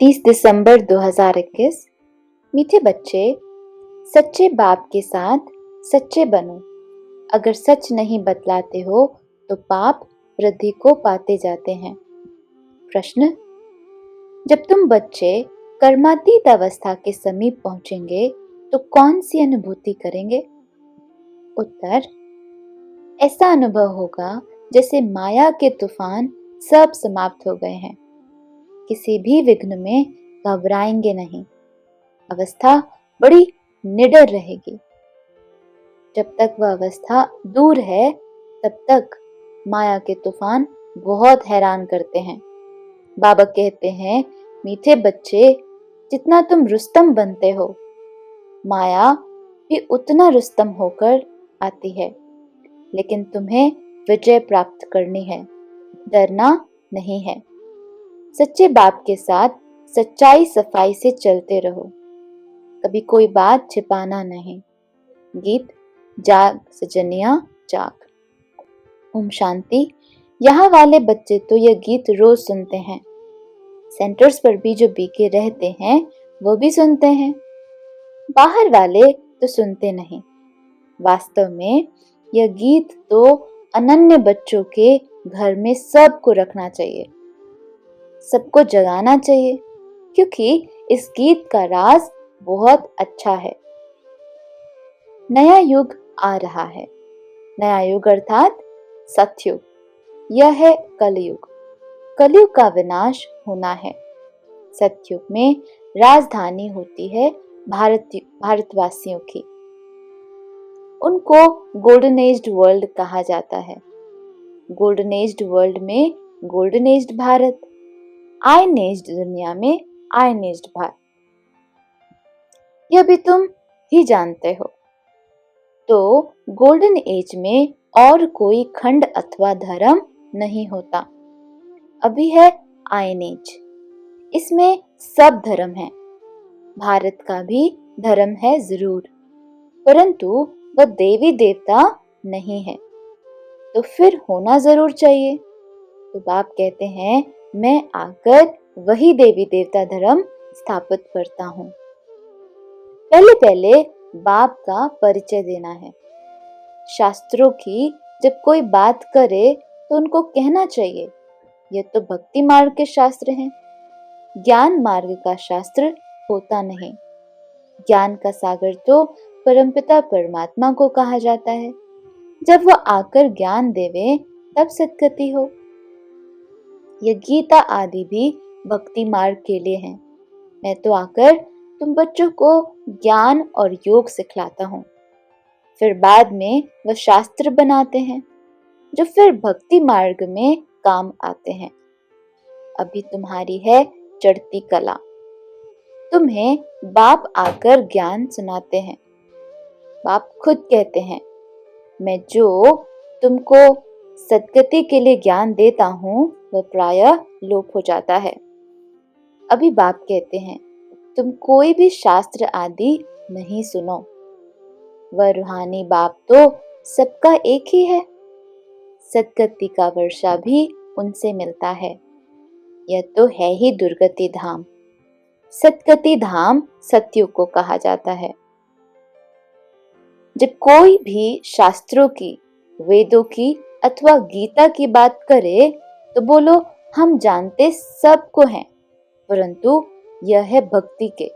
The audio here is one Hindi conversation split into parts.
30 दिसंबर 2021। मीठे बच्चे, सच्चे बाप के साथ सच्चे बनो। अगर सच नहीं बतलाते हो तो पाप वृद्धि को पाते जाते हैं। प्रश्न: जब तुम बच्चे कर्मातीत अवस्था के समीप पहुंचेंगे तो कौन सी अनुभूति करेंगे? उत्तर: ऐसा अनुभव होगा जैसे माया के तूफान सब समाप्त हो गए हैं। किसी भी विघ्न में घबराएंगे नहीं। अवस्था बड़ी निडर रहेगी। जब तक वह अवस्था दूर है तब तक माया के तूफान बहुत हैरान करते हैं। बाबा कहते हैं, मीठे बच्चे, जितना तुम रुस्तम बनते हो, माया भी उतना रुस्तम होकर आती है। लेकिन तुम्हें विजय प्राप्त करनी है, डरना नहीं है। सच्चे बाप के साथ सच्चाई सफाई से चलते रहो। कभी कोई बात छिपाना नहीं। गीत जाग सजनिया जाग। ओम शांति। यहाँ वाले बच्चे तो यह गीत रोज सुनते हैं। सेंटर्स पर भी जो बीके रहते हैं वो भी सुनते हैं। बाहर वाले तो सुनते नहीं। वास्तव में यह गीत तो अनन्य बच्चों के घर में सबको रखना चाहिए, सबको जगाना चाहिए, क्योंकि इस गीत का राज बहुत अच्छा है। नया युग आ रहा है। नया युग अर्थात सतयुग। यह है कलयुग। कलयुग का विनाश होना है। सतयुग में राजधानी होती है भारतवासियों की। उनको गोल्डन एज्ड वर्ल्ड कहा जाता है। गोल्डन एज्ड वर्ल्ड में golden aged Bharat, ion aged दुनिया में आयन एज्ड भारत। यह भी तुम ही जानते हो। तो गोल्डन एज में और कोई खंड अथवा धर्म नहीं होता। अभी है आयन एज। इसमें सब धर्म है। भारत का भी धर्म है जरूर, परंतु वह देवी देवता नहीं है। तो फिर होना जरूर चाहिए। तो बाप कहते हैं, मैं आकर वही देवी देवता धर्म स्थापित करता हूँ। पहले पहले बाप का परिचय देना है। शास्त्रों की जब कोई बात करे तो उनको कहना चाहिए, यह तो भक्ति मार्ग के शास्त्र हैं, ज्ञान मार्ग का शास्त्र होता नहीं। ज्ञान का सागर तो परमपिता परमात्मा को कहा जाता है। जब वह आकर ज्ञान देवे तब सद्गति हो। यह गीता आदि भी भक्ति मार्ग के लिए हैं। मैं तो आकर तुम बच्चों को ज्ञान और योग सिखलाता हूँ। फिर बाद में वह शास्त्र बनाते हैं जो फिर भक्ति मार्ग में काम आते हैं। अभी तुम्हारी है चढ़ती कला। तुम्हें बाप आकर ज्ञान सुनाते हैं। बाप खुद कहते हैं, मैं जो तुमको सद्गति के लिए ज्ञान देता हूँ वह प्रायः लोप हो जाता है। अभी बाप कहते हैं, तुम कोई भी शास्त्र आदि नहीं सुनो। वह रूहानी बाप तो सबका एक ही है। सद्गति का वर्षा भी उनसे मिलता है। यह तो है ही दुर्गति धाम। सद्गति धाम सतयुग को कहा जाता है। जब कोई भी शास्त्रों की, वेदों की अथवा गीता की बात करे तो बोलो, हम जानते सबको हैं, परंतु यह है भक्ति के।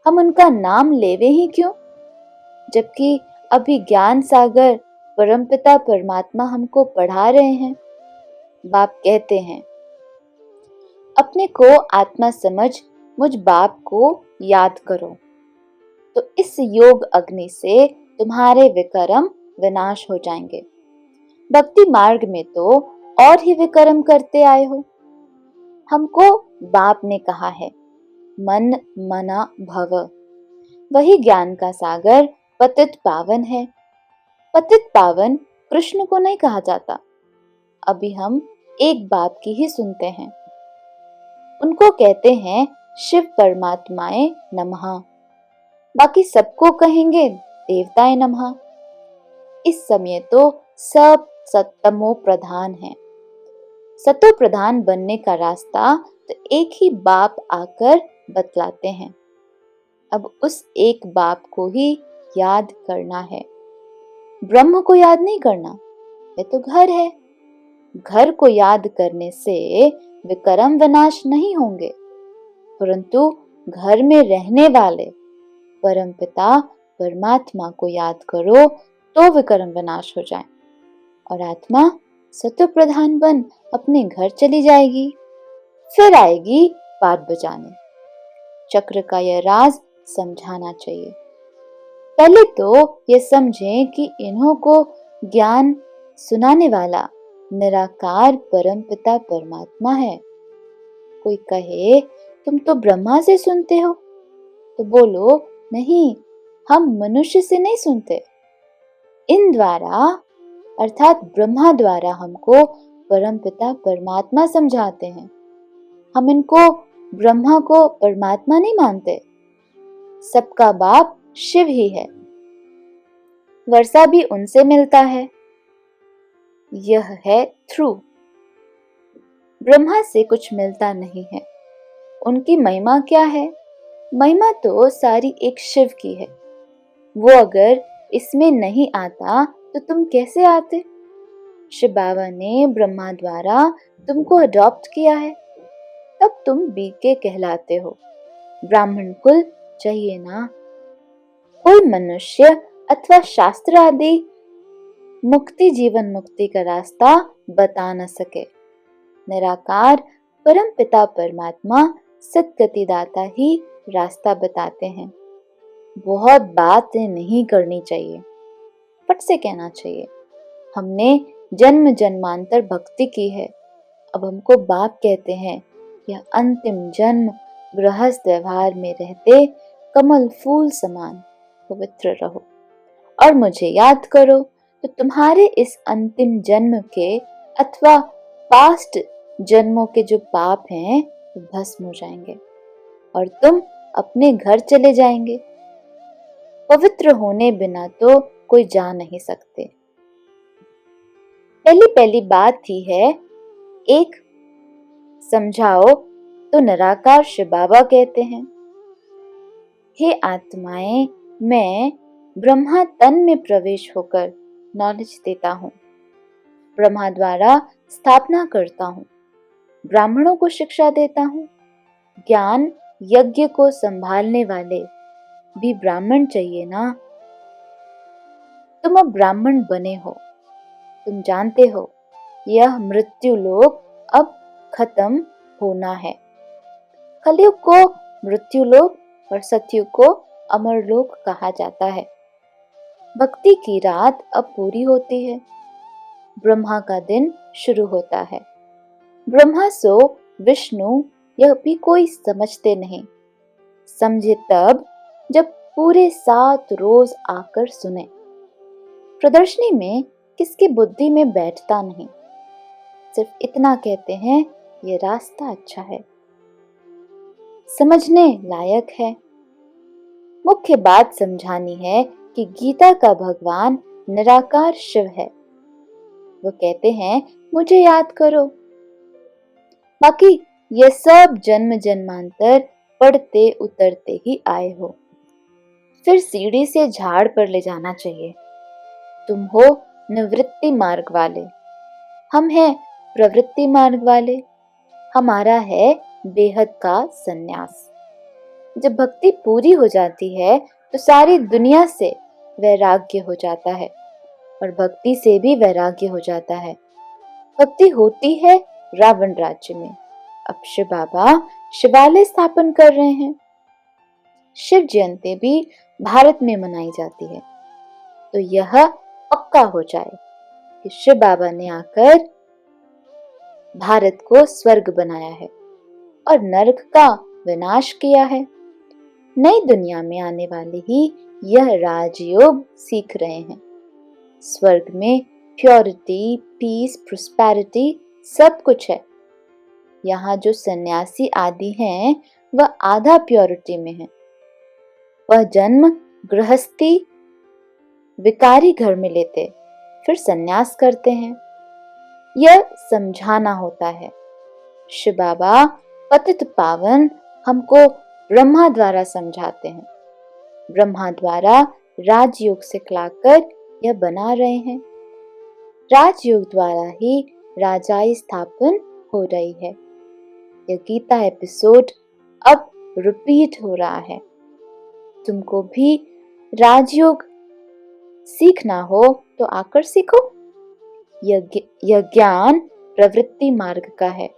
हम उनका नाम लेवे ही क्यों, जबकि अभी ज्ञान सागर परमपिता परमात्मा हमको पढ़ा रहे हैं। बाप कहते हैं, अपने को आत्मा समझ मुझ बाप को याद करो, तो इस योग अग्नि से तुम्हारे विकर्म विनाश हो जाएंगे। भक्ति मार्ग में तो और ही विकर्म करते आए हो। हमको बाप ने कहा है, मन मना भव। वही ज्ञान का सागर पतित पावन है। पतित पावन कृष्ण को नहीं कहा जाता। अभी हम एक बाप की ही सुनते हैं। उनको कहते हैं शिव परमात्माए नमः। बाकी सबको कहेंगे देवताए नमः। इस समय तो सब सतमो प्रधान है। सतो प्रधान बनने का रास्ता तो एक ही बाप आकर बतलाते हैं। अब उस एक बाप को ही याद करना है। ब्रह्म को याद नहीं करना, वह तो घर है। घर को याद करने से विकर्म विनाश नहीं होंगे, परंतु घर में रहने वाले परमपिता परमात्मा को याद करो तो विकर्म विनाश हो जाए और आत्मा सत्व प्रधान बन अपने घर चली जाएगी। फिर आएगी बात बजाने। चक्र का यह राज समझाना चाहिए। पहले तो ये समझें कि इन्हों को ज्ञान सुनाने वाला निराकार परमपिता परमात्मा है। कोई कहे तुम तो ब्रह्मा से सुनते हो, तो बोलो नहीं, हम मनुष्य से नहीं सुनते। इन द्वारा अर्थात ब्रह्मा द्वारा हमको परमपिता परमात्मा समझाते हैं। हम इनको ब्रह्मा को परमात्मा नहीं मानते। सबका बाप शिव ही है। वर्षा भी उनसे मिलता है। यह है थ्रू। ब्रह्मा से कुछ मिलता नहीं है। उनकी महिमा क्या है? महिमा तो सारी एक शिव की है। वो अगर इसमें नहीं आता तो तुम कैसे आते? शिव बाबा ने ब्रह्मा द्वारा तुमको अडॉप्ट किया है, तब तुम बीके कहलाते हो। ब्राह्मण कुल चाहिए ना। कोई मनुष्य अथवा शास्त्र आदि मुक्ति जीवन मुक्ति का रास्ता बता न सके। निराकार परम पिता परमात्मा सद्गति दाता ही रास्ता बताते हैं। बहुत बातें नहीं करनी चाहिए, फट से कहना चाहिए। हमने जन्म जन्मांतर भक्ति की है, अब हमको बाप कहते हैं। यह अंतिम जन्म गृहस्थ व्यवहार में रहते कमल फूल समान पवित्र रहो और मुझे याद करो, तो तुम्हारे इस अंतिम जन्म के अथवा पास्ट जन्मों के जो पाप हैं वो भस्म हो जाएंगे और तुम अपने घर चले जाएंगे। पवित्र होने बिना तो कोई जा नहीं सकते। पहली पहली बात ही है, एक समझाओ तो निराकार शिव बाबा कहते हैं, हे आत्माएं, मैं ब्रह्मा तन में प्रवेश होकर नॉलेज देता हूँ, ब्रह्मा द्वारा स्थापना करता हूँ, ब्राह्मणों को शिक्षा देता हूँ। ज्ञान यज्ञ को संभालने वाले भी ब्राह्मण चाहिए ना। तुम अब ब्राह्मण बने हो। तुम जानते हो यह मृत्यु लोक अब खत्म होना है। कलयुग को मृत्यु लोक और सतयुग को अमर लोक कहा जाता है। भक्ति की रात अब पूरी होती है। ब्रह्मा का दिन शुरू होता है। ब्रह्मा सो विष्णु यह भी कोई समझते नहीं। समझे तब जब पूरे 7 रोज आकर सुने। प्रदर्शनी में किसकी बुद्धि में बैठता नहीं। सिर्फ इतना कहते हैं, ये रास्ता अच्छा है, समझने लायक है। मुख्य बात समझानी है कि गीता का भगवान निराकार शिव है। वो कहते हैं मुझे याद करो। बाकी ये सब जन्म जन्मांतर पढ़ते उतरते ही आए हो। फिर सीढ़ी से झाड़ पर ले जाना चाहिए। तुम हो निवृत्ति मार्ग वाले, हम हैं प्रवृत्ति मार्ग वाले। हमारा है बेहद का सन्यास। जब भक्ति पूरी हो जाती है तो सारी दुनिया से वैराग्य हो जाता है और भक्ति से भी वैराग्य हो जाता है। भक्ति होती है रावण राज्य में। अब शिव बाबा शिवालय स्थापन कर रहे हैं। शिव जयंती भी भारत में मनाई जाती है। तो यह पक्का हो जाए कि शिव बाबा ने आकर भारत को स्वर्ग बनाया है और नरक का विनाश किया है। नई दुनिया में आने वाले ही यह राजयोग सीख रहे हैं। स्वर्ग में प्योरिटी, पीस, प्रोस्पेरिटी सब कुछ है। यहाँ जो सन्यासी आदि हैं वह आधा प्योरिटी में है। वह जन्म गृहस्थी विकारी घर में लेते, फिर सन्यास करते हैं। यह समझाना होता है। शिव बाबा पतित पावन हमको ब्रह्मा द्वारा समझाते हैं। ब्रह्मा द्वारा राजयोग सिखलाकर यह बना रहे हैं। राजयोग द्वारा ही राजाई स्थापन हो रही है। यह गीता एपिसोड अब रिपीट हो रहा है। तुमको भी राजयोग सीखना हो तो आकर सीखो। यह ज्ञान प्रवृत्ति मार्ग का है।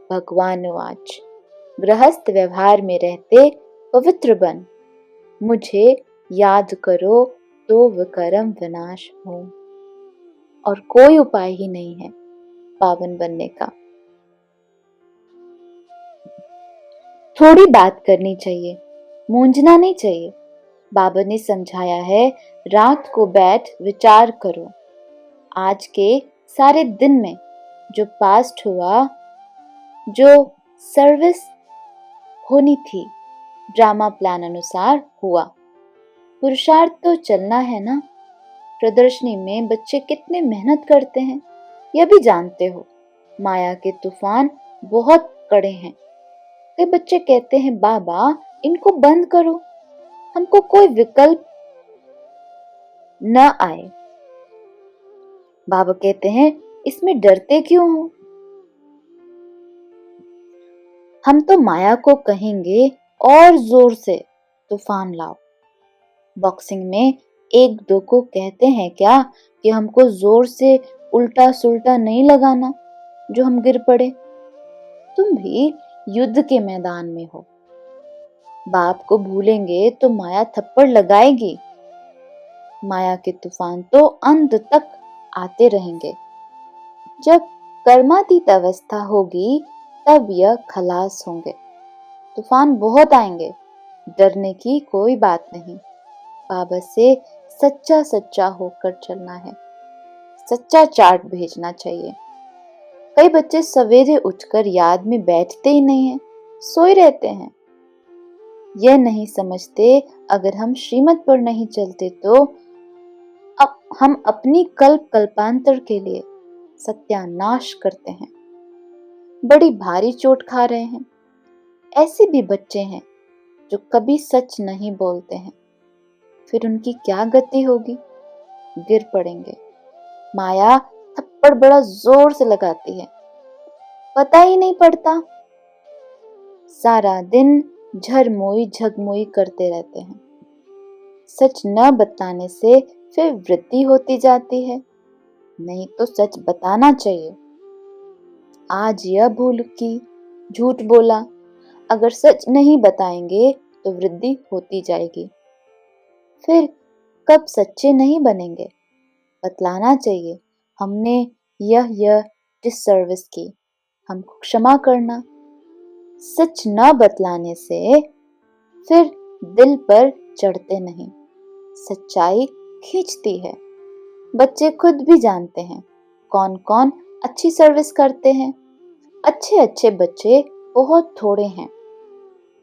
भगवान उवाच, गृहस्थ व्यवहार में रहते पवित्र बन, मुझे याद करो तो विकर्म विनाश हो। और कोई उपाय ही नहीं है पावन बनने का। थोड़ी बात करनी चाहिए, मूंझना नहीं चाहिए। बाबा ने समझाया है, रात को बैठ विचार करो। आज के सारे दिन में जो पास्ट हुआ, जो सर्विस होनी थी, ड्रामा प्लान अनुसार हुआ। पुरुषार्थ तो चलना है ना। प्रदर्शनी में बच्चे कितने मेहनत करते हैं, यह भी जानते हो। माया के तूफान बहुत कड़े हैं। कई बच्चे कहते हैं, बाबा इनको बंद करो, हमको कोई विकल्प न आए। बाबा कहते हैं, इसमें डरते क्यों हो? हम तो माया को कहेंगे और जोर से तूफान लाओ। बॉक्सिंग में एक दो को कहते हैं क्या कि हमको जोर से उल्टा सुल्टा नहीं लगाना जो हम गिर पड़े। तुम भी युद्ध के मैदान में हो। बाप को भूलेंगे तो माया थप्पड़ लगाएगी। माया के तूफान तो अंत तक आते रहेंगे। जब कर्मातीत अवस्था होगी तब यह खलास होंगे। तूफान बहुत आएंगे, डरने की कोई बात नहीं। बाबा से सच्चा सच्चा होकर चलना है। सच्चा चार्ट भेजना चाहिए। कई बच्चे सवेरे उठकर याद में बैठते ही नहीं हैं, सोए रहते हैं। यह नहीं समझते अगर हम श्रीमत पर नहीं चलते तो अब हम अपनी कल्पांतर के लिए सत्यानाश करते हैं। बड़ी भारी चोट खा रहे हैं। ऐसे भी बच्चे हैं जो कभी सच नहीं बोलते हैं। फिर उनकी क्या गति होगी? गिर पड़ेंगे। माया थप्पड़ बड़ा जोर से लगाती है, पता ही नहीं पड़ता। सारा दिन झरमोई झगमोई करते रहते हैं। सच न बताने से फिर वृद्धि होती जाती है। नहीं तो सच बताना चाहिए। आज यह भूल की, झूठ बोला। अगर सच नहीं बताएंगे तो वृद्धि होती जाएगी। फिर कब सच्चे नहीं बनेंगे? बतलाना चाहिए, हमने यह डिससर्विस की, हमको क्षमा करना। सच न बतलाने से फिर दिल पर चढ़ते नहीं। सच्चाई खींचती है। बच्चे खुद भी जानते हैं कौन कौन अच्छी सर्विस करते हैं। अच्छे अच्छे बच्चे बहुत थोड़े हैं।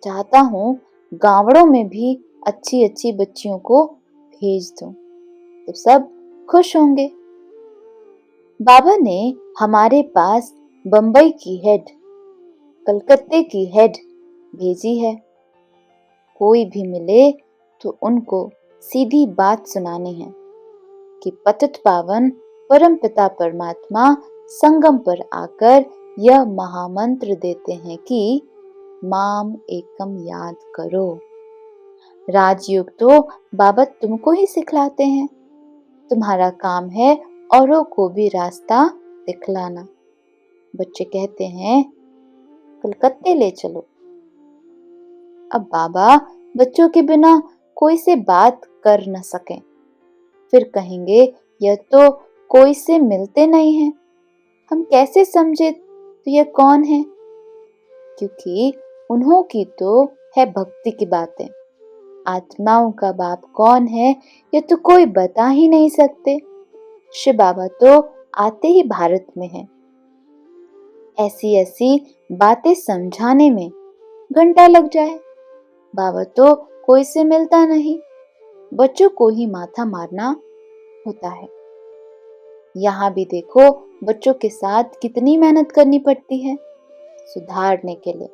चाहता हूँ गांवड़ों में भी अच्छी अच्छी बच्चियों को भेज दूं, तो सब खुश होंगे। बाबा ने हमारे पास बंबई की हेड, कलकत्ते की हेड भेजी है। कोई भी मिले तो उनको सीधी बात सुनानी है कि पतित पावन परमपिता परमात्मा संगम पर आकर यह महामंत्र देते हैं कि माम एकम याद करो। राजयोग तो बाबा तुमको ही सिखलाते हैं। तुम्हारा काम है औरों को भी रास्ता दिखलाना। बच्चे कहते हैं, कलकत्ते ले चलो। अब बाबा बच्चों के बिना कोई से बात कर न सके। फिर कहेंगे, यह तो कोई से मिलते नहीं हैं, हम कैसे समझे तो यह कौन है? क्योंकि उन्हों की तो है भक्ति की बातें। आत्माओं का बाप कौन है यह तो कोई बता ही नहीं सकते। शिव बाबा तो आते ही भारत में हैं। ऐसी ऐसी बातें समझाने में घंटा लग जाए। बाबा तो कोई से मिलता नहीं, बच्चों को ही माथा मारना होता है। यहाँ भी देखो बच्चों के साथ कितनी मेहनत करनी पड़ती है। सुधारने के लिए।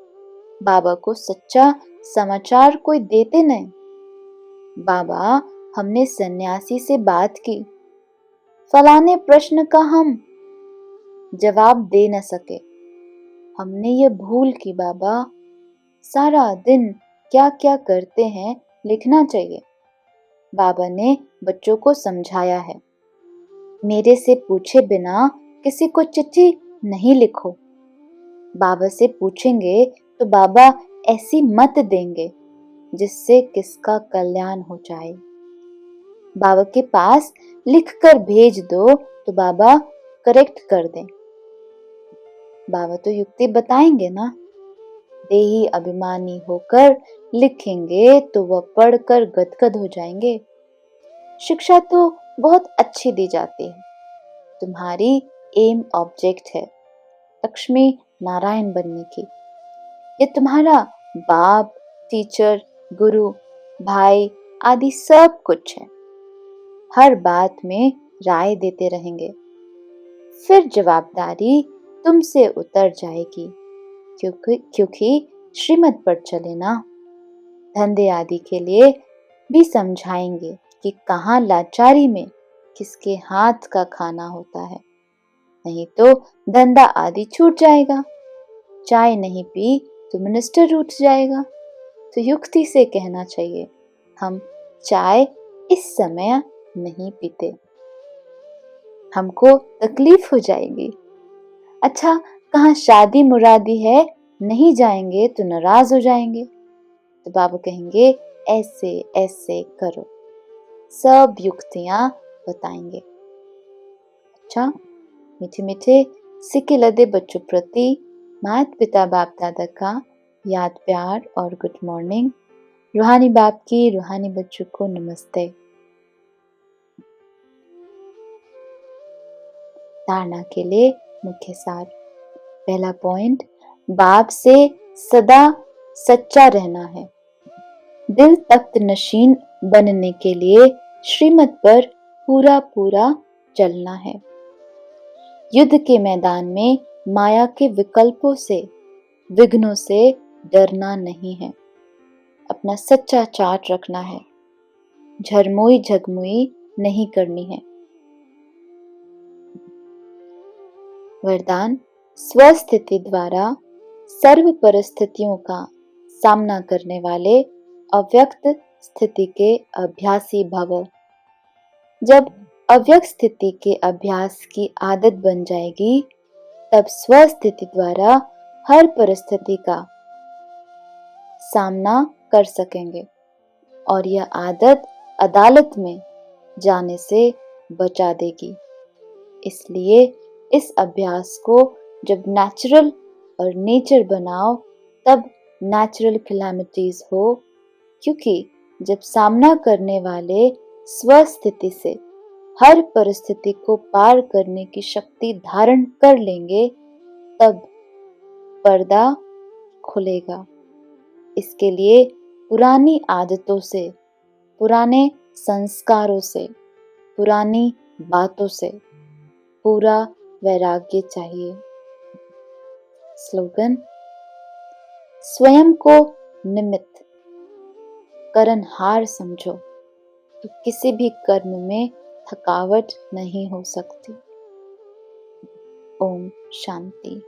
बाबा को सच्चा समाचार कोई देते नहीं। बाबा, हमने सन्यासी से बात की, फलाने प्रश्न का हम जवाब दे न सके। हमने ये भूल की बाबा, सारा दिन क्या क्या करते हैं लिखना चाहिए। बाबा ने बच्चों को समझाया है, मेरे से पूछे बिना किसी को चिट्ठी नहीं लिखो। बाबा से पूछेंगे तो बाबा ऐसी मत देंगे जिससे किसका कल्याण हो जाए। बाबा के पास लिखकर भेज दो तो बाबा करेक्ट कर दें। बाबा तो युक्ति बताएंगे ना। देही अभिमानी होकर लिखेंगे तो वह पढ़कर गदगद हो जाएंगे। शिक्षा तो बहुत अच्छी दी जाती है। तुम्हारी एम ऑब्जेक्ट है लक्ष्मी नारायण बनने की। ये तुम्हारा बाप, टीचर, गुरु, भाई आदि सब कुछ है। हर बात में राय देते रहेंगे, फिर जवाबदारी तुमसे उतर जाएगी, क्योंकि श्रीमत पर चले ना। धंधे आदि के लिए भी समझाएंगे कि कहाँ लाचारी में किसके हाथ का खाना होता है, नहीं तो धंधा आदि छूट जाएगा। चाय नहीं पी तो मिनिस्टर उठ जाएगा। तो युक्ति से कहना चाहिए, हम चाय इस समय नहीं पीते, हमको तकलीफ हो जाएगी। अच्छा, कहाँ शादी मुरादी है, नहीं जाएंगे तो नाराज हो जाएंगे। तो बाबा कहेंगे ऐसे ऐसे करो, सब युक्तियां बताएंगे। अच्छा, मीठे मीठे सिक्के लदे बच्चों प्रति माता पिता बाप दादा का याद प्यार और गुड मॉर्निंग। रूहानी बाप की रूहानी बच्चों को नमस्ते। धारणा के लिए मुख्य सार। पहला पॉइंट, बाप से सदा सच्चा रहना है। दिल तख्त नशीन बनने के लिए श्रीमत पर पूरा पूरा चलना है। युद्ध के मैदान में माया के विकल्पों से, विघ्नों से डरना नहीं है। अपना सच्चा चार्ट रखना है, झरमोई झगमुई नहीं करनी है। वरदान, स्वस्थिति द्वारा सर्व परिस्थितियों का सामना करने वाले अव्यक्त स्थिति के अभ्यासी भव। जब अव्यक्त स्थिति के अभ्यास की आदत बन जाएगी, तब स्वस्थिति द्वारा हर परिस्थिति का सामना कर सकेंगे और यह आदत अदालत में जाने से बचा देगी। इसलिए इस अभ्यास को जब नेचुरल और नेचर बनाओ तब नेचुरल कैलामिटीज हो, क्योंकि जब सामना करने वाले स्वस्थिति से हर परिस्थिति को पार करने की शक्ति धारण कर लेंगे, तब पर्दा खुलेगा। इसके लिए पुरानी आदतों से, पुराने संस्कारों से, पुरानी बातों से पूरा वैराग्य चाहिए। स्लोगन, स्वयं को निमित्त करनहार समझो तो किसी भी कर्म में थकावट नहीं हो सकती। ओम शांति।